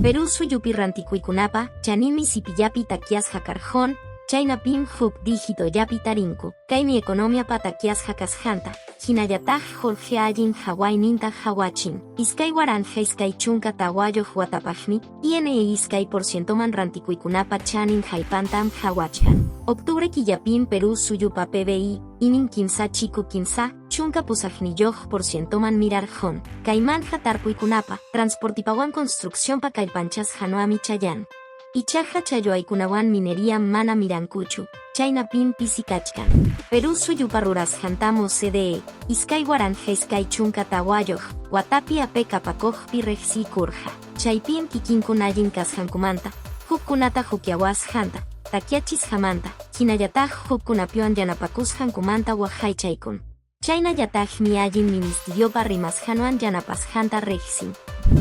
Perú suyupi rantikuikunapa, chanimi sipillapi takiasqa karjon, chaynapim huk dígito yapi tarinku, kaymi economiapa takiasqa kasqanta, hinallataj Jorge allin hawayninta hawachin, iskay waranja iskay chunka tawayoq watapaqmi, INE iskay porcientoman rantikuikunapa chanin haypantam hawachkan. Octubre killapim Perú suyupa PBI, inin kimsa chiku kimsa, chunka pusajnilloq porcientoman mirarjon, kaymanja tarpuikunapa, transportipawan construcciónpa kallpanchas hanuami chayan. Ichaja chayoaykunawan minería mana mirankuchu, chaynapim pisikachkan. Perú suyupa rurasqantam CDE, iskay waranja iskay chunka tawayoq, watapi ape kapakojpi rejsikurja. Chaypim kikinkunallin kasqankumanta, hukkunata hukyawasqanta, takiachisqamanta, hinallataj hukkunapiwan yanapakusqankumanta waqaychaykun. Chaynallatajmi allin ministeriopa rimasqanuan yanapasqanta rejsin.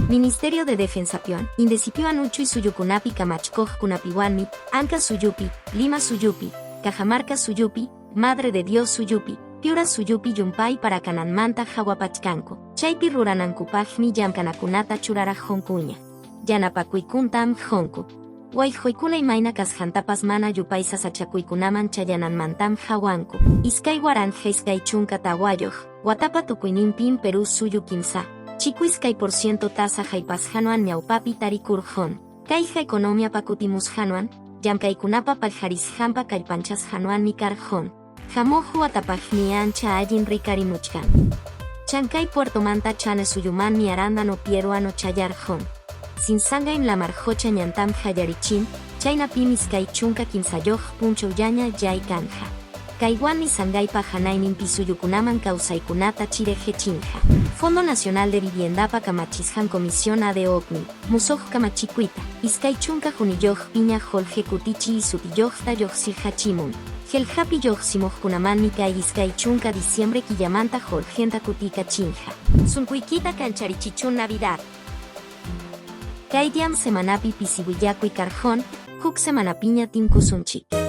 Ministerio de Defensapiwan, Indecipiwan uchuy suyukunapi kamachkojkunapiwanmi, Anca suyupi, Lima suyupi, Cajamarca suyupi, Madre de Dios suyupi, Piura suyupi yumpay para kananmanta hawapachkanku. Chaypi ruranankupajmi llamkanakunata churarajjonkuña. Yanapakuykuntam jonku. Wayquykunay mayna kasqantapas mana yupay sasachakuykunaman chayananmantam hawanku. Iskay waranja iskay chunka tawayoq, watapa tukuyninpim Perú suyu kimsa. Chiku iskay porciento tasa haypasqanuan ñawpapi tarikurjon. Kayqa economiapa kutimusqanuan, llamkaykunapa pallarisqanpa kallpanchasqanuanmi karjon. Hamuq watapaqmi ancha allin rikarimuchkan. Chankay puertomanta chane suyumanmi arándano pieruano chayarjon. Sinsangayn la marjocha ñantam hayarichin, chaynapim iskay chunka kimsayoq puncho yaña yay kanja. Kaywanmi sangaypa hanayninpi suyukunaman kawsaykunata chirejechinja. Fondo Nacional de Viviendapa kamachisqan Comisión ADOCMI, musoq kamachikuita, iskay chunka junilloq piña Jorge kutichi isutiyoqta lluqsirhachimun. Helhapi lluqsimuqkunamanmi kay iskay chunka diciembre killamanta Jorgenta kutikachinja. Sunquykita kancharichichun Navidad. Kaydiam semanapi pisiwillakuy karjon, huk semanapiña tinkusunchik.